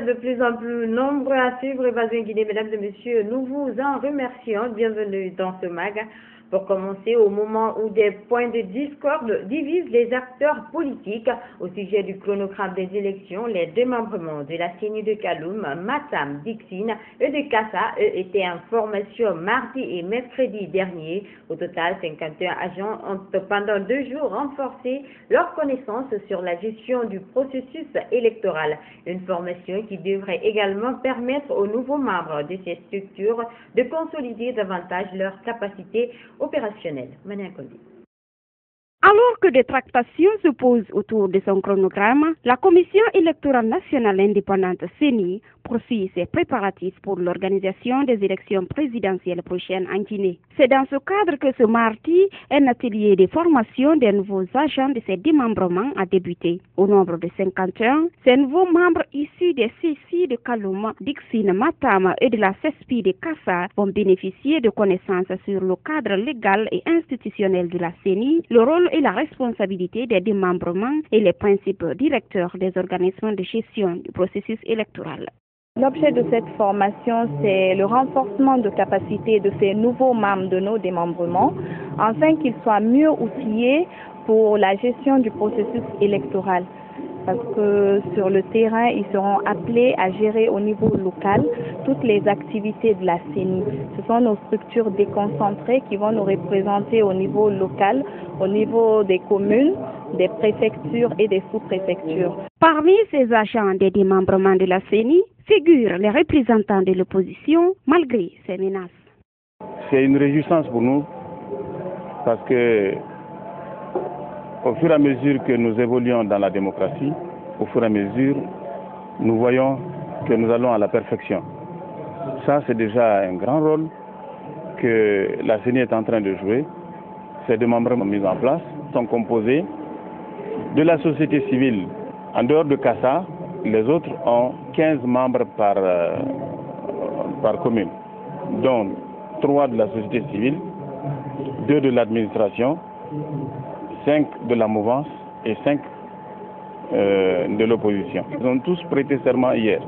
êtes de plus en plus nombreux à suivre Évasion Guinée, mesdames et messieurs. Nous vous en remercions. Bienvenue dans ce mag. Pour commencer, au moment où des points de discorde divisent les acteurs politiques au sujet du chronogramme des élections, les démembrements de la CENI de Kaloum, Matam, Dixine et de Kassa étaient en formation mardi et mercredi dernier. Au total, 51 agents ont pendant 2 jours renforcé leurs connaissances sur la gestion du processus électoral. Une formation qui devrait également permettre aux nouveaux membres de ces structures de consolider davantage leurs capacités opérationnelles. Mania Kondi. Alors que des tractations se posent autour de son chronogramme, la Commission électorale nationale indépendante CENI poursuit ses préparatifs pour l'organisation des élections présidentielles prochaines en Guinée. C'est dans ce cadre que ce mardi, un atelier de formation des nouveaux agents de ces démembrements a débuté. Au nombre de 51, ces nouveaux membres issus des CECI de Kaloum, Dixine, Matam et de la CESPI de Kassa vont bénéficier de connaissances sur le cadre légal et institutionnel de la CENI, le rôle et la responsabilité des démembrements et les principes directeurs des organismes de gestion du processus électoral. L'objet de cette formation, c'est le renforcement de capacité de ces nouveaux membres de nos démembrements, afin qu'ils soient mieux outillés pour la gestion du processus électoral. Parce que sur le terrain, ils seront appelés à gérer au niveau local toutes les activités de la CENI. Ce sont nos structures déconcentrées qui vont nous représenter au niveau local, au niveau des communes, des préfectures et des sous-préfectures. Parmi ces agents des démembrements de la CENI figurent les représentants de l'opposition malgré ces menaces. C'est une réjouissance pour nous parce que au fur et à mesure que nous évoluons dans la démocratie, au fur et à mesure, nous voyons que nous allons à la perfection. Ça, c'est déjà un grand rôle que la CENI est en train de jouer. Ces démembrements mis en place sont composés de la société civile. En dehors de Kassa, les autres ont 15 membres par commune, dont 3 de la société civile, 2 de l'administration, 5 de la mouvance et 5 de l'opposition. Ils ont tous prêté serment hier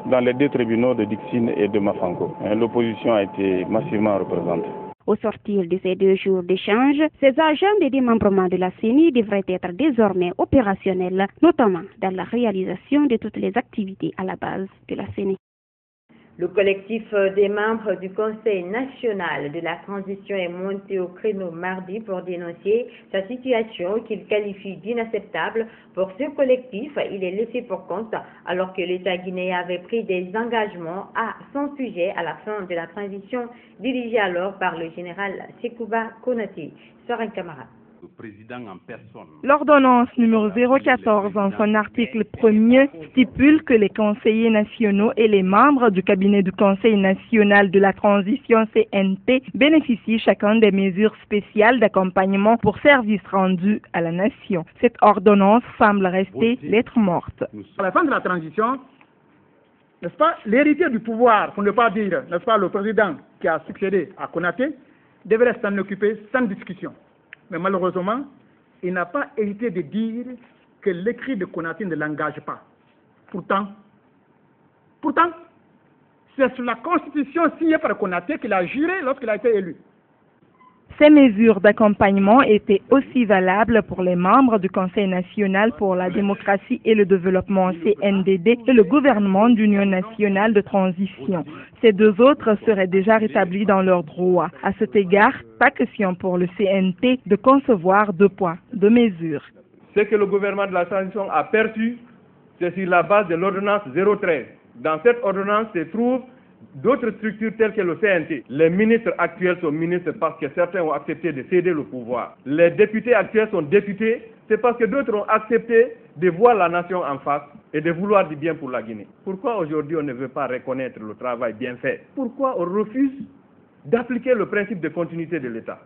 dans les 2 tribunaux de Dixine et de Mafanko. L'opposition a été massivement représentée. Au sortir de ces 2 jours d'échange, ces agents de démembrement de la CENI devraient être désormais opérationnels, notamment dans la réalisation de toutes les activités à la base de la CENI. Le collectif des membres du Conseil national de la transition est monté au créneau mardi pour dénoncer sa situation qu'il qualifie d'inacceptable. Pour ce collectif, il est laissé pour compte alors que l'État guinéen avait pris des engagements à son sujet à la fin de la transition dirigée alors par le général Sekouba Konaté. Sorin Camara. L'ordonnance numéro 014 en son article 1er stipule que les conseillers nationaux et les membres du cabinet du Conseil national de la transition CNT bénéficient chacun des mesures spéciales d'accompagnement pour services rendus à la nation. Cette ordonnance semble rester lettre morte. À la fin de la transition, n'est-ce pas, l'héritier du pouvoir, pour ne pas dire, n'est-ce pas, le président qui a succédé à Konaté, devrait s'en occuper sans discussion. Mais malheureusement, il n'a pas hésité de dire que l'écrit de Konaté ne l'engage pas. Pourtant, c'est sur la constitution signée par Konaté qu'il a juré lorsqu'il a été élu. Ces mesures d'accompagnement étaient aussi valables pour les membres du Conseil national pour la démocratie et le développement CNDD et le gouvernement d'union nationale de transition. Ces 2 autres seraient déjà rétablis dans leurs droits. À cet égard, pas question pour le CNT de concevoir 2 poids, 2 mesures. Ce que le gouvernement de la transition a perçu, c'est sur la base de l'ordonnance 013. Dans cette ordonnance se trouvent d'autres structures telles que le CNT. Les ministres actuels sont ministres parce que certains ont accepté de céder le pouvoir. Les députés actuels sont députés, c'est parce que d'autres ont accepté de voir la nation en face et de vouloir du bien pour la Guinée. Pourquoi aujourd'hui on ne veut pas reconnaître le travail bien fait? Pourquoi on refuse d'appliquer le principe de continuité de l'État?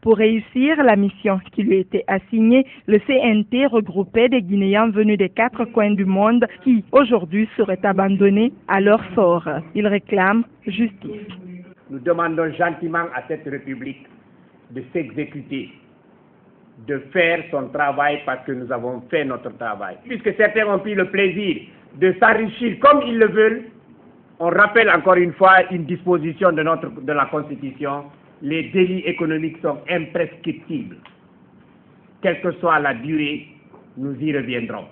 Pour réussir la mission qui lui était assignée, le CNT regroupait des Guinéens venus des 4 coins du monde qui, aujourd'hui, seraient abandonnés à leur sort. Ils réclament justice. Nous demandons gentiment à cette République de s'exécuter, de faire son travail parce que nous avons fait notre travail. Puisque certains ont pris le plaisir de s'enrichir comme ils le veulent, on rappelle encore une fois une disposition de la Constitution, les délits économiques sont imprescriptibles. Quelle que soit la durée, nous y reviendrons.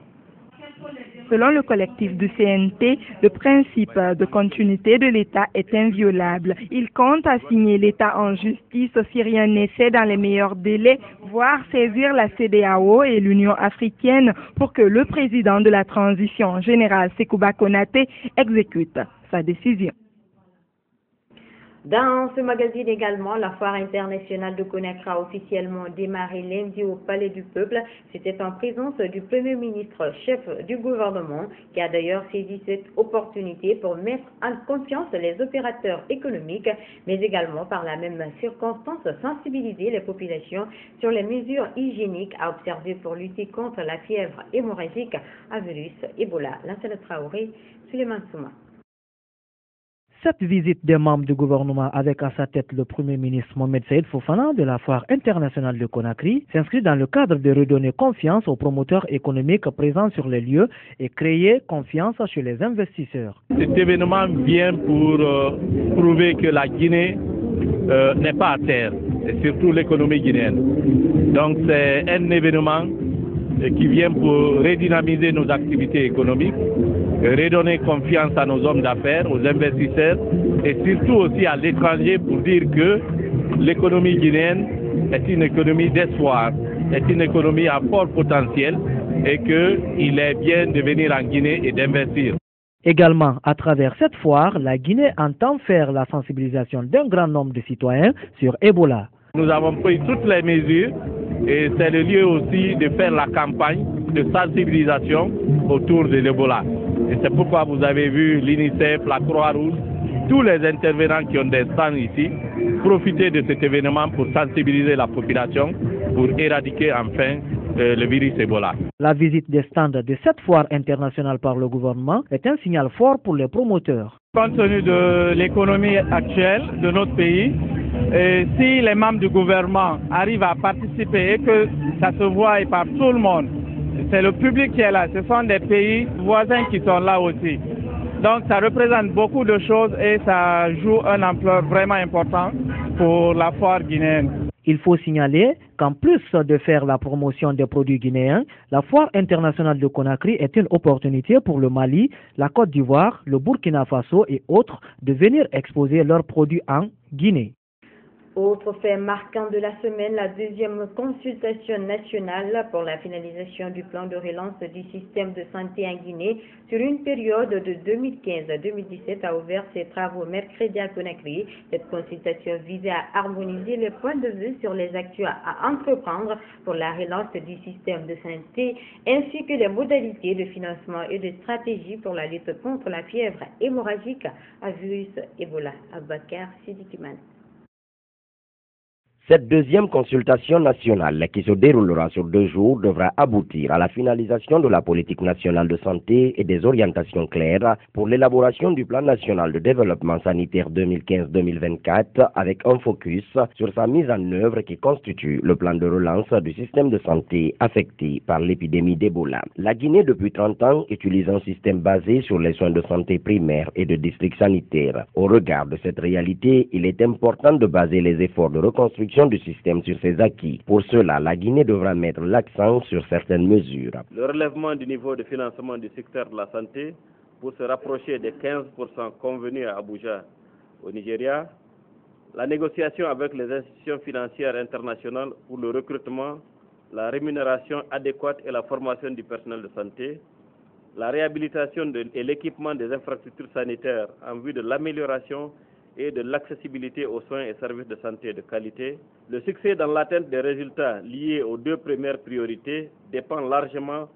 Selon le collectif du CNT, le principe de continuité de l'État est inviolable. Il compte assigner l'État en justice si rien n'est fait dans les meilleurs délais, voire saisir la CEDEAO et l'Union africaine pour que le président de la transition, général Sekouba Konaté, exécute sa décision. Dans ce magazine également, la foire internationale de Conakry a officiellement démarré lundi au Palais du Peuple. C'était en présence du Premier ministre, chef du gouvernement, qui a d'ailleurs saisi cette opportunité pour mettre en confiance les opérateurs économiques, mais également par la même circonstance sensibiliser les populations sur les mesures hygiéniques à observer pour lutter contre la fièvre hémorragique à virus Ebola. Lansana Traoré, Suleiman Souma. Cette visite des membres du gouvernement avec à sa tête le Premier ministre Mohamed Saïd Fofana de la Foire internationale de Conakry s'inscrit dans le cadre de redonner confiance aux promoteurs économiques présents sur les lieux et créer confiance chez les investisseurs. Cet événement vient pour prouver que la Guinée n'est pas à terre, et surtout l'économie guinéenne. Donc c'est un événement qui vient pour redynamiser nos activités économiques, redonner confiance à nos hommes d'affaires, aux investisseurs et surtout aussi à l'étranger pour dire que l'économie guinéenne est une économie d'espoir, est une économie à fort potentiel et qu'il est bien de venir en Guinée et d'investir. Également, à travers cette foire, la Guinée entend faire la sensibilisation d'un grand nombre de citoyens sur Ebola. Nous avons pris toutes les mesures et c'est le lieu aussi de faire la campagne de sensibilisation autour de l'Ebola. Et c'est pourquoi vous avez vu l'UNICEF, la Croix-Rouge, tous les intervenants qui ont des stands ici, profiter de cet événement pour sensibiliser la population, pour éradiquer enfin le virus Ebola. La visite des stands de cette foire internationale par le gouvernement est un signal fort pour les promoteurs. Compte tenu de l'économie actuelle de notre pays, et si les membres du gouvernement arrivent à participer et que ça se voit par tout le monde, c'est le public qui est là, ce sont des pays voisins qui sont là aussi. Donc ça représente beaucoup de choses et ça joue un ampleur vraiment important pour la foire guinéenne. Il faut signaler qu'en plus de faire la promotion des produits guinéens, la foire internationale de Conakry est une opportunité pour le Mali, la Côte d'Ivoire, le Burkina Faso et autres de venir exposer leurs produits en Guinée. Autre fait marquant de la semaine, la deuxième consultation nationale pour la finalisation du plan de relance du système de santé en Guinée sur une période de 2015 à 2017 a ouvert ses travaux mercredi à Conakry. Cette consultation visait à harmoniser les points de vue sur les actions à entreprendre pour la relance du système de santé ainsi que les modalités de financement et de stratégie pour la lutte contre la fièvre hémorragique à virus Ebola. Abakar Sidikiman. Cette deuxième consultation nationale qui se déroulera sur 2 jours devra aboutir à la finalisation de la politique nationale de santé et des orientations claires pour l'élaboration du plan national de développement sanitaire 2015-2024 avec un focus sur sa mise en œuvre qui constitue le plan de relance du système de santé affecté par l'épidémie d'Ebola. La Guinée, depuis 30 ans, utilise un système basé sur les soins de santé primaires et de districts sanitaires. Au regard de cette réalité, il est important de baser les efforts de reconstruction du système sur ses acquis. Pour cela, la Guinée devra mettre l'accent sur certaines mesures. Le relèvement du niveau de financement du secteur de la santé pour se rapprocher des 15% convenus à Abuja au Nigeria, la négociation avec les institutions financières internationales pour le recrutement, la rémunération adéquate et la formation du personnel de santé, la réhabilitation et l'équipement des infrastructures sanitaires en vue de l'amélioration et de l'accessibilité aux soins et services de santé de qualité. Le succès dans l'atteinte des résultats liés aux 2 premières priorités dépend largement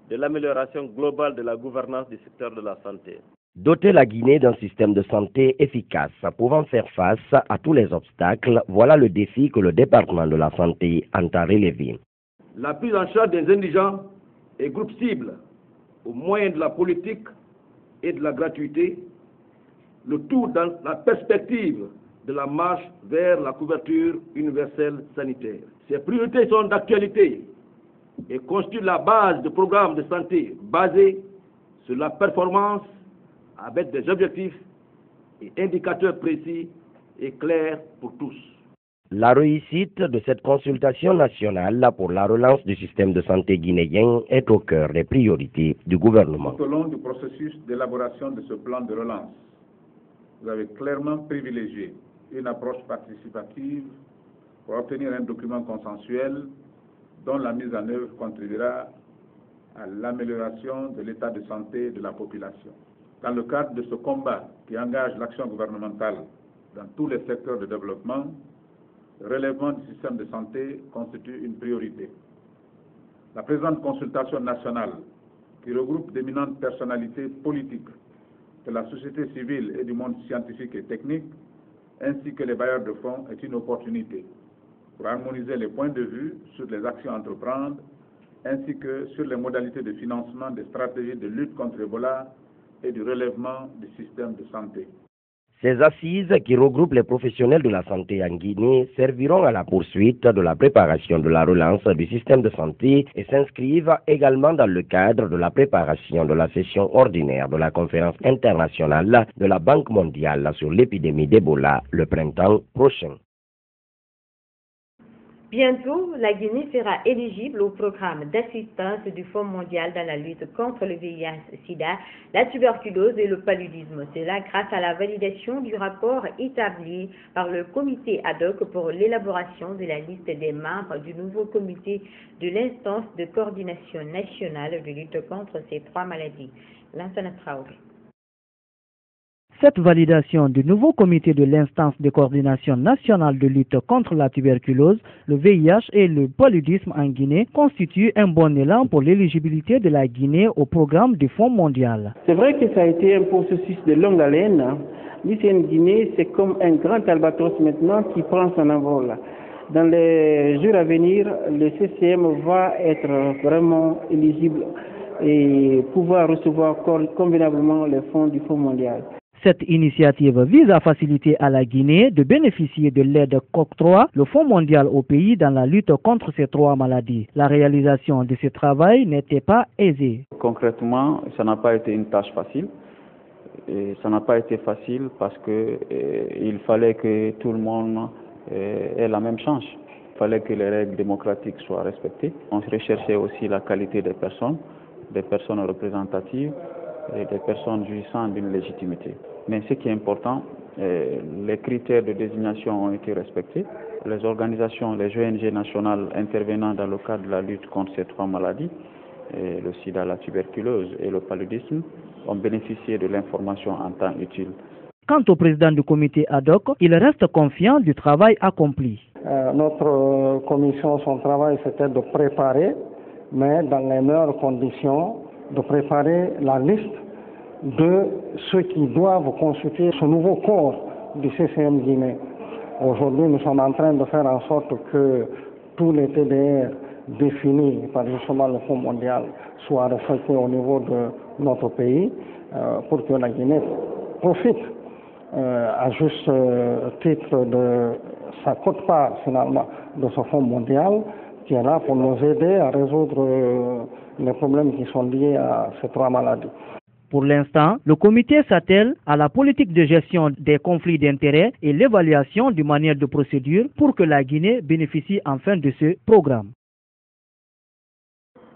de l'amélioration globale de la gouvernance du secteur de la santé. Doter la Guinée d'un système de santé efficace, pouvant faire face à tous les obstacles, voilà le défi que le département de la santé entend relever. La prise en charge des indigents et groupes cibles au moyen de la politique et de la gratuité, le tout dans la perspective de la marche vers la couverture universelle sanitaire. Ces priorités sont d'actualité et constituent la base de programmes de santé basés sur la performance avec des objectifs et indicateurs précis et clairs pour tous. La réussite de cette consultation nationale pour la relance du système de santé guinéen est au cœur des priorités du gouvernement. Tout au long du processus d'élaboration de ce plan de relance, vous avez clairement privilégié une approche participative pour obtenir un document consensuel dont la mise en œuvre contribuera à l'amélioration de l'état de santé de la population. Dans le cadre de ce combat qui engage l'action gouvernementale dans tous les secteurs de développement, le relèvement du système de santé constitue une priorité. La présente consultation nationale, qui regroupe d'éminentes personnalités politiques de la société civile et du monde scientifique et technique, ainsi que les bailleurs de fonds, est une opportunité pour harmoniser les points de vue sur les actions à entreprendre, ainsi que sur les modalités de financement des stratégies de lutte contre Ebola et du relèvement du système de santé. Ces assises qui regroupent les professionnels de la santé en Guinée serviront à la poursuite de la préparation de la relance du système de santé et s'inscrivent également dans le cadre de la préparation de la session ordinaire de la conférence internationale de la Banque mondiale sur l'épidémie d'Ebola le printemps prochain. Bientôt, la Guinée sera éligible au programme d'assistance du Fonds mondial dans la lutte contre le VIH-Sida, la tuberculose et le paludisme. Cela grâce à la validation du rapport établi par le comité ad hoc pour l'élaboration de la liste des membres du nouveau comité de l'instance de coordination nationale de lutte contre ces trois maladies. Lansana Traoré. Cette validation du nouveau comité de l'instance de coordination nationale de lutte contre la tuberculose, le VIH et le paludisme en Guinée constitue un bon élan pour l'éligibilité de la Guinée au programme du Fonds mondial. C'est vrai que ça a été un processus de longue haleine. L'ICN Guinée, c'est comme un grand albatros maintenant qui prend son envol. Dans les jours à venir, le CCM va être vraiment éligible et pouvoir recevoir convenablement les fonds du Fonds mondial. Cette initiative vise à faciliter à la Guinée de bénéficier de l'aide qu'octroie le Fonds mondial au pays dans la lutte contre ces trois maladies. La réalisation de ce travail n'était pas aisée. Concrètement, ça n'a pas été une tâche facile. Et ça n'a pas été facile parce que il fallait que tout le monde ait la même chance. Il fallait que les règles démocratiques soient respectées. On recherchait aussi la qualité des personnes représentatives et des personnes jouissant d'une légitimité. Mais ce qui est important, les critères de désignation ont été respectés. Les organisations, les ONG nationales intervenant dans le cadre de la lutte contre ces trois maladies, le sida, la tuberculose et le paludisme, ont bénéficié de l'information en temps utile. Quant au président du comité ad hoc, il reste confiant du travail accompli. Notre commission, son travail, c'était de préparer, mais dans les meilleures conditions, de préparer la liste de ceux qui doivent constituer ce nouveau corps du CCM Guinée. Aujourd'hui, nous sommes en train de faire en sorte que tous les TDR définis par justement le Fonds mondial soient respectés au niveau de notre pays pour que la Guinée profite à juste titre de sa quote-part finalement de ce Fonds mondial qui est là pour nous aider à résoudre les problèmes qui sont liés à ces trois maladies. Pour l'instant, le comité s'attelle à la politique de gestion des conflits d'intérêts et l'évaluation du manuel de procédure pour que la Guinée bénéficie enfin de ce programme.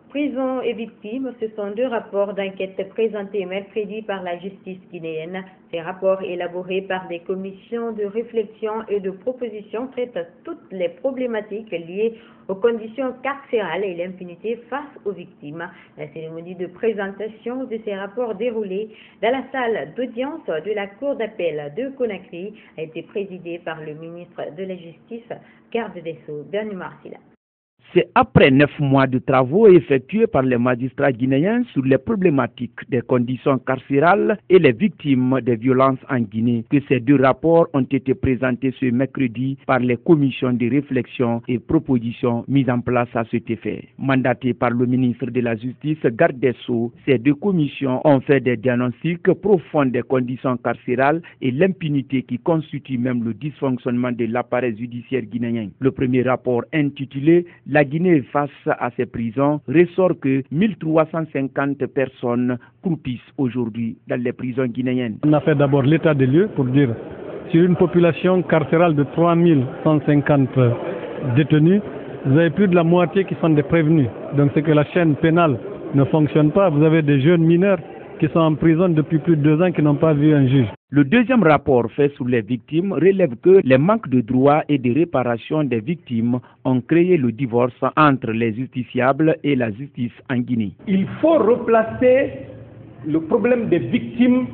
Prison et victimes, ce sont deux rapports d'enquête présentés mercredi par la justice guinéenne. Ces rapports élaborés par des commissions de réflexion et de proposition traitent toutes les problématiques liées aux conditions carcérales et l'impunité face aux victimes. La cérémonie de présentation de ces rapports déroulée dans la salle d'audience de la Cour d'appel de Conakry a été présidée par le ministre de la Justice, garde des Sceaux, Bernie Marsila. C'est après 9 mois de travaux effectués par les magistrats guinéens sur les problématiques des conditions carcérales et les victimes des violences en Guinée que ces deux rapports ont été présentés ce mercredi par les commissions de réflexion et propositions mises en place à cet effet. Mandatées par le ministre de la Justice, garde des Sceaux, ces deux commissions ont fait des diagnostics profonds des conditions carcérales et l'impunité qui constitue même le dysfonctionnement de l'appareil judiciaire guinéen. Le premier rapport intitulé la Guinée face à ces prisons, ressort que 1350 personnes croupissent aujourd'hui dans les prisons guinéennes. On a fait d'abord l'état des lieux pour dire sur une population carcérale de 3150 détenus, vous avez plus de la moitié qui sont des prévenus. Donc c'est que la chaîne pénale ne fonctionne pas. Vous avez des jeunes mineurs qui sont en prison depuis plus de 2 ans qui n'ont pas vu un juge. Le deuxième rapport fait sur les victimes relève que les manques de droits et de réparation des victimes ont créé le divorce entre les justiciables et la justice en Guinée. Il faut replacer le problème des victimes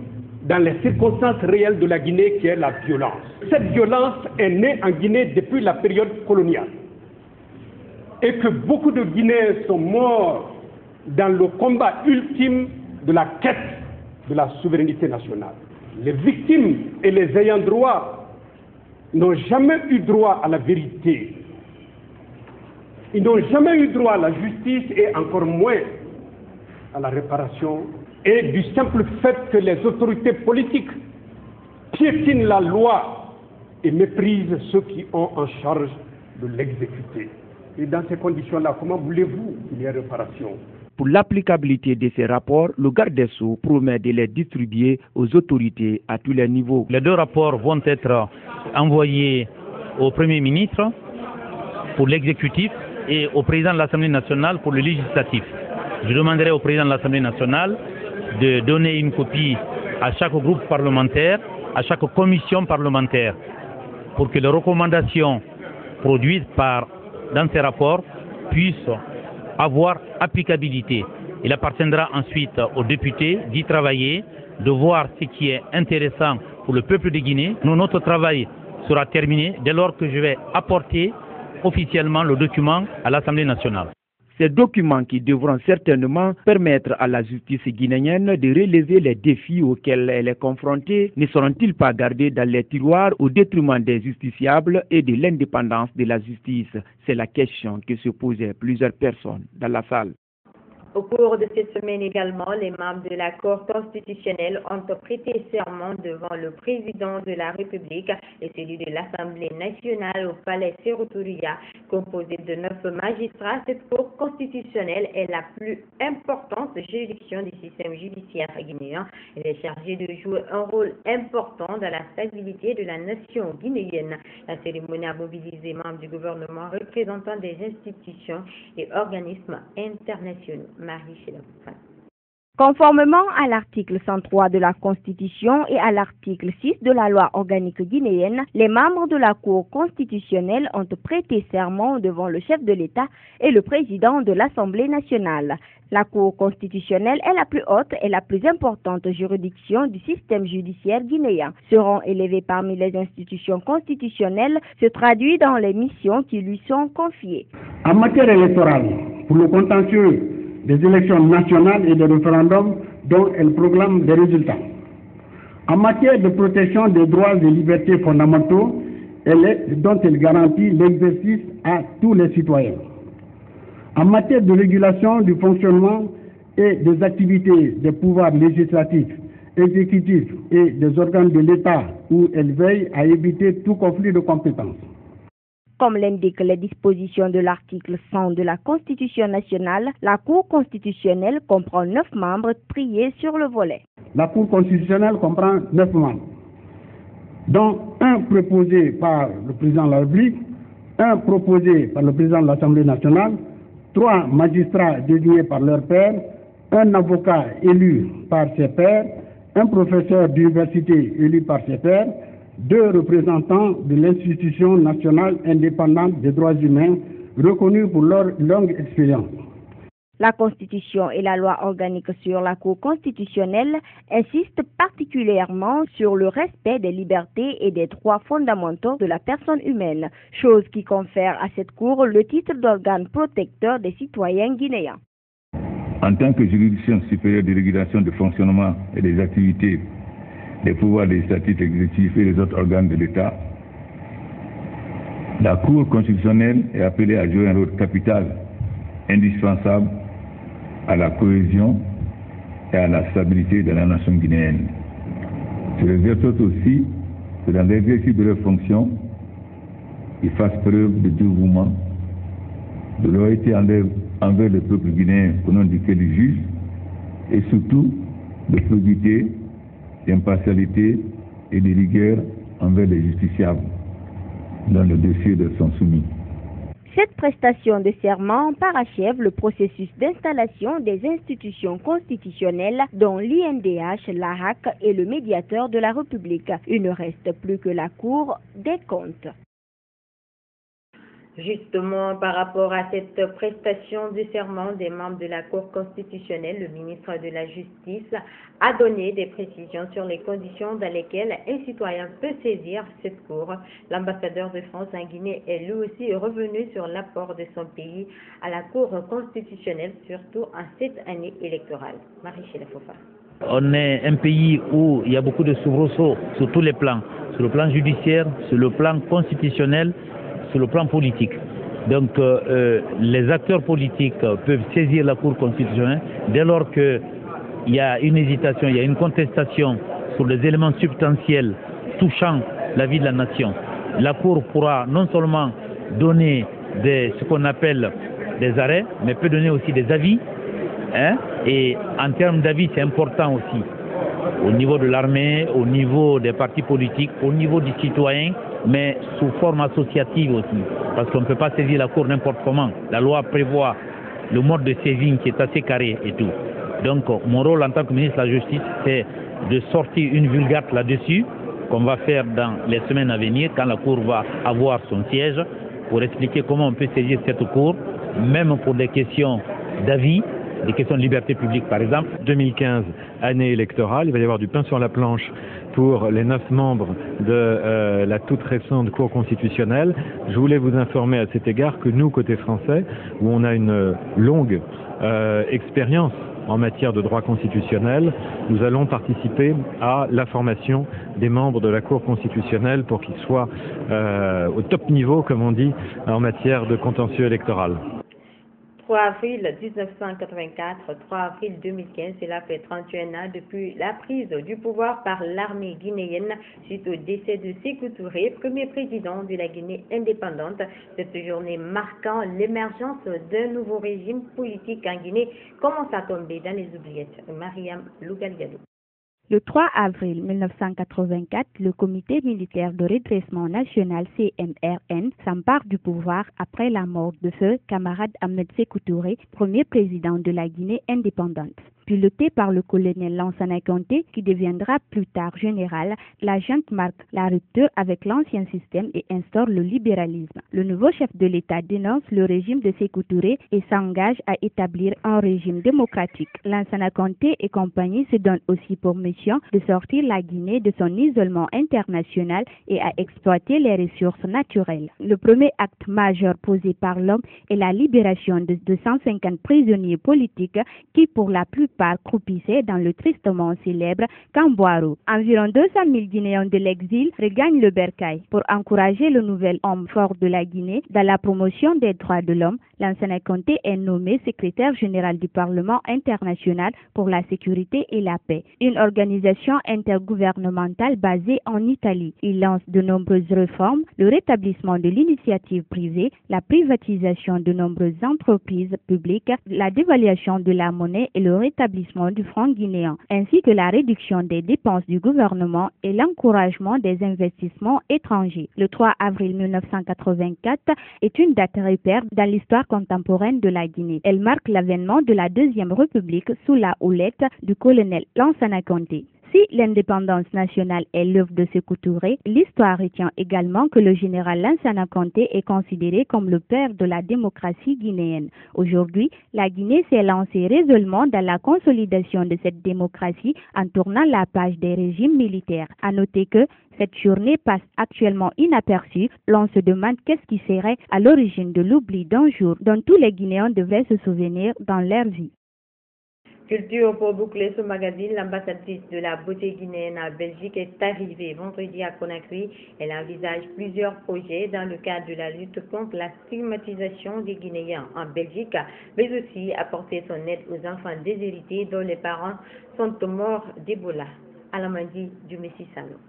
dans les circonstances réelles de la Guinée qui est la violence. Cette violence est née en Guinée depuis la période coloniale et que beaucoup de Guinéens sont morts dans le combat ultime de la quête de la souveraineté nationale. Les victimes et les ayants droit n'ont jamais eu droit à la vérité. Ils n'ont jamais eu droit à la justice et encore moins à la réparation. Et du simple fait que les autorités politiques piétinent la loi et méprisent ceux qui ont en charge de l'exécuter. Et dans ces conditions-là, comment voulez-vous qu'il y ait réparation? Pour l'applicabilité de ces rapports, le garde des Sceaux promet de les distribuer aux autorités à tous les niveaux. Les 2 rapports vont être envoyés au Premier ministre pour l'exécutif et au président de l'Assemblée nationale pour le législatif. Je demanderai au président de l'Assemblée nationale de donner une copie à chaque groupe parlementaire, à chaque commission parlementaire, pour que les recommandations produites dans ces rapports puissent avoir applicabilité. Il appartiendra ensuite aux députés d'y travailler, de voir ce qui est intéressant pour le peuple de Guinée. Notre travail sera terminé dès lors que je vais apporter officiellement le document à l'Assemblée nationale. Ces documents qui devront certainement permettre à la justice guinéenne de relever les défis auxquels elle est confrontée ne seront-ils pas gardés dans les tiroirs au détriment des justiciables et de l'indépendance de la justice? C'est la question que se posaient plusieurs personnes dans la salle. Au cours de cette semaine également, les membres de la Cour constitutionnelle ont prêté serment devant le président de la République et celui de l'Assemblée nationale au palais Sékou-Touré. Composée de 9 magistrats, cette Cour constitutionnelle est la plus importante juridiction du système judiciaire guinéen. Elle est chargée de jouer un rôle important dans la stabilité de la nation guinéenne. La cérémonie a mobilisé membres du gouvernement, représentants des institutions et organismes internationaux. Conformément à l'article 103 de la Constitution et à l'article 6 de la loi organique guinéenne, les membres de la Cour constitutionnelle ont prêté serment devant le chef de l'État et le président de l'Assemblée nationale. La Cour constitutionnelle est la plus haute et la plus importante juridiction du système judiciaire guinéen. Seront élevés parmi les institutions constitutionnelles, se traduit dans les missions qui lui sont confiées. En matière électorale, pour le contentieux des élections nationales et des référendums dont elle proclame des résultats. En matière de protection des droits et libertés fondamentaux, dont elle garantit l'exercice à tous les citoyens. En matière de régulation du fonctionnement et des activités des pouvoirs législatifs, exécutifs et des organes de l'État, où elle veille à éviter tout conflit de compétences. Comme l'indiquent les dispositions de l'article 100 de la Constitution nationale, la Cour constitutionnelle comprend 9 membres triés sur le volet. La Cour constitutionnelle comprend 9 membres, dont un proposé par le président de la République, un proposé par le président de l'Assemblée nationale, 3 magistrats désignés par leur pairs, un avocat élu par ses pairs, un professeur d'université élu par ses pairs, 2 représentants de l'institution nationale indépendante des droits humains reconnus pour leur longue expérience. La Constitution et la loi organique sur la Cour constitutionnelle insistent particulièrement sur le respect des libertés et des droits fondamentaux de la personne humaine, chose qui confère à cette Cour le titre d'organe protecteur des citoyens guinéens. En tant que juridiction supérieure de régulation du fonctionnement et des activités des pouvoirs législatifs, exécutifs et les autres organes de l'État, la Cour constitutionnelle est appelée à jouer un rôle capital, indispensable à la cohésion et à la stabilité de la nation guinéenne. Je les exhorte aussi que dans l'exercice de leurs fonctions, ils fassent preuve de dévouement de loyauté envers le peuple guinéen au nom duquel il juge, et surtout de probité, d'impartialité et de rigueur envers les justiciables dans le dossier de son soumis. Cette prestation de serment parachève le processus d'installation des institutions constitutionnelles dont l'INDH, l'ARAC et le médiateur de la République. Il ne reste plus que la Cour des comptes. Justement, par rapport à cette prestation de serment des membres de la Cour constitutionnelle, le ministre de la Justice a donné des précisions sur les conditions dans lesquelles un citoyen peut saisir cette Cour. L'ambassadeur de France en Guinée est lui aussi revenu sur l'apport de son pays à la Cour constitutionnelle, surtout en cette année électorale. Marie-Chela Fofa. On est un pays où il y a beaucoup de soubresauts sur tous les plans, sur le plan judiciaire, sur le plan constitutionnel, sur le plan politique. Donc les acteurs politiques peuvent saisir la Cour constitutionnelle dès lors qu'il y a une hésitation, il y a une contestation sur les éléments substantiels touchant la vie de la nation. La Cour pourra non seulement donner ce qu'on appelle des arrêts, mais peut donner aussi des avis. Et en termes d'avis, c'est important aussi, au niveau de l'armée, au niveau des partis politiques, au niveau des citoyens, mais sous forme associative aussi, parce qu'on ne peut pas saisir la Cour n'importe comment. La loi prévoit le mode de saisine qui est assez carré et tout. Donc mon rôle en tant que ministre de la Justice, c'est de sortir une vulgate là-dessus, qu'on va faire dans les semaines à venir, quand la Cour va avoir son siège, pour expliquer comment on peut saisir cette Cour, même pour des questions d'avis, des questions de liberté publique par exemple. 2015, année électorale, il va y avoir du pain sur la planche pour les 9 membres de la toute récente Cour constitutionnelle. Je voulais vous informer à cet égard que nous, côté français, où on a une longue expérience en matière de droit constitutionnel, nous allons participer à la formation des membres de la Cour constitutionnelle pour qu'ils soient au top niveau, comme on dit, en matière de contentieux électoral. 3 avril 1984, 3 avril 2015, cela fait 31 ans depuis la prise du pouvoir par l'armée guinéenne suite au décès de Sékou Touré, premier président de la Guinée indépendante. Cette journée marquant l'émergence d'un nouveau régime politique en Guinée commence à tomber dans les oubliettes. Mariam Lougalgado. Le 3 avril 1984, le Comité militaire de redressement national CMRN s'empare du pouvoir après la mort de feu camarade Ahmed Sékou Touré, premier président de la Guinée indépendante. Piloté par le colonel Lansana Conté, qui deviendra plus tard général, la junte marque la rupture avec l'ancien système et instaure le libéralisme. Le nouveau chef de l'État dénonce le régime de Sékou Touré et s'engage à établir un régime démocratique. Lansana Conté et compagnie se donnent aussi pour mission de sortir la Guinée de son isolement international et à exploiter les ressources naturelles. Le premier acte majeur posé par l'homme est la libération de 250 prisonniers politiques qui, pour la plupart, croupissaient dans le tristement célèbre Camboiro. Environ 200 000 Guinéens de l'exil regagnent le bercail. Pour encourager le nouvel homme fort de la Guinée dans la promotion des droits de l'homme, Lansana Conté est nommé secrétaire général du Parlement international pour la sécurité et la paix, une organisation intergouvernementale basée en Italie. Il lance de nombreuses réformes, le rétablissement de l'initiative privée, la privatisation de nombreuses entreprises publiques, la dévaluation de la monnaie et le rétablissement du franc guinéen, ainsi que la réduction des dépenses du gouvernement et l'encouragement des investissements étrangers. Le 3 avril 1984 est une date repère dans l'histoire contemporaine de la Guinée. Elle marque l'avènement de la Deuxième République sous la houlette du colonel Lansana Conté. Si l'indépendance nationale est l'œuvre de Sékou Touré, l'histoire retient également que le général Lansana Conté est considéré comme le père de la démocratie guinéenne. Aujourd'hui, la Guinée s'est lancée résolument dans la consolidation de cette démocratie en tournant la page des régimes militaires. À noter que cette journée passe actuellement inaperçue. L'on se demande qu'est-ce qui serait à l'origine de l'oubli d'un jour dont tous les Guinéens devraient se souvenir dans leur vie. Culture pour boucler ce magazine, l'ambassadrice de la beauté guinéenne à Belgique est arrivée vendredi à Conakry. Elle envisage plusieurs projets dans le cadre de la lutte contre la stigmatisation des Guinéens en Belgique, mais aussi apporter son aide aux enfants déshérités dont les parents sont morts d'Ebola. Alamandi du Messi Salon.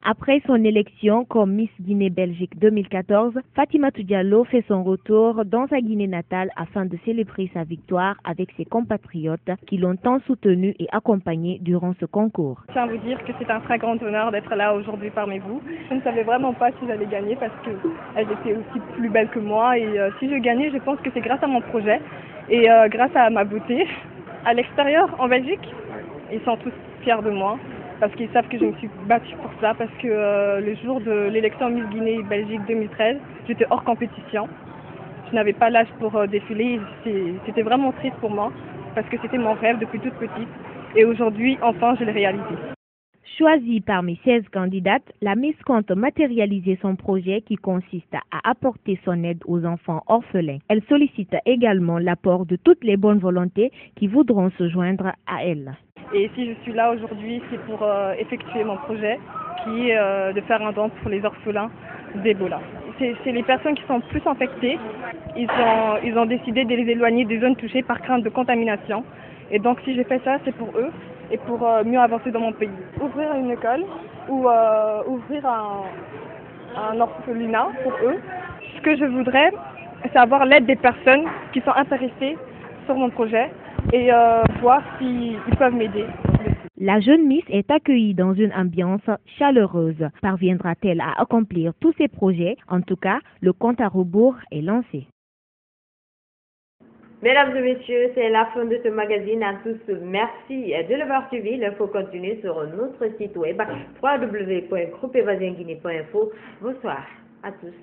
Après son élection comme Miss Guinée-Belgique 2014, Fatimatou Diallo fait son retour dans sa Guinée natale afin de célébrer sa victoire avec ses compatriotes qui l'ont tant soutenue et accompagnée durant ce concours. Je tiens à vous dire que c'est un très grand honneur d'être là aujourd'hui parmi vous. Je ne savais vraiment pas si j'allais gagner parce qu'elles étaient aussi plus belles que moi et si je gagnais, je pense que c'est grâce à mon projet et grâce à ma beauté. À l'extérieur, en Belgique, ils sont tous fiers de moi. Parce qu'ils savent que je me suis battue pour ça, parce que le jour de l'élection Miss Guinée-Belgique 2013, j'étais hors compétition. Je n'avais pas l'âge pour défiler, c'était vraiment triste pour moi, parce que c'était mon rêve depuis toute petite. Et aujourd'hui, enfin, je l'ai réalisé. Choisie parmi 16 candidates, la Miss compte matérialiser son projet qui consiste à apporter son aide aux enfants orphelins. Elle sollicite également l'apport de toutes les bonnes volontés qui voudront se joindre à elle. Et si je suis là aujourd'hui, c'est pour effectuer mon projet qui est de faire un don pour les orphelins d'Ebola. C'est les personnes qui sont plus infectées. Ils ont décidé de les éloigner des zones touchées par crainte de contamination. Et donc si j'ai fait ça, c'est pour eux et pour mieux avancer dans mon pays. Ouvrir une école ou ouvrir un orphelinat pour eux. Ce que je voudrais, c'est avoir l'aide des personnes qui sont intéressées sur mon projet et voir s'ils peuvent m'aider. La jeune Miss est accueillie dans une ambiance chaleureuse. Parviendra-t-elle à accomplir tous ses projets? En tout cas, le compte à rebours est lancé. Mesdames et messieurs, c'est la fin de ce magazine. À tous, merci de l'avoir suivi. L'info continue sur notre site web www.groupeevasinguinée.info. Bonsoir à tous.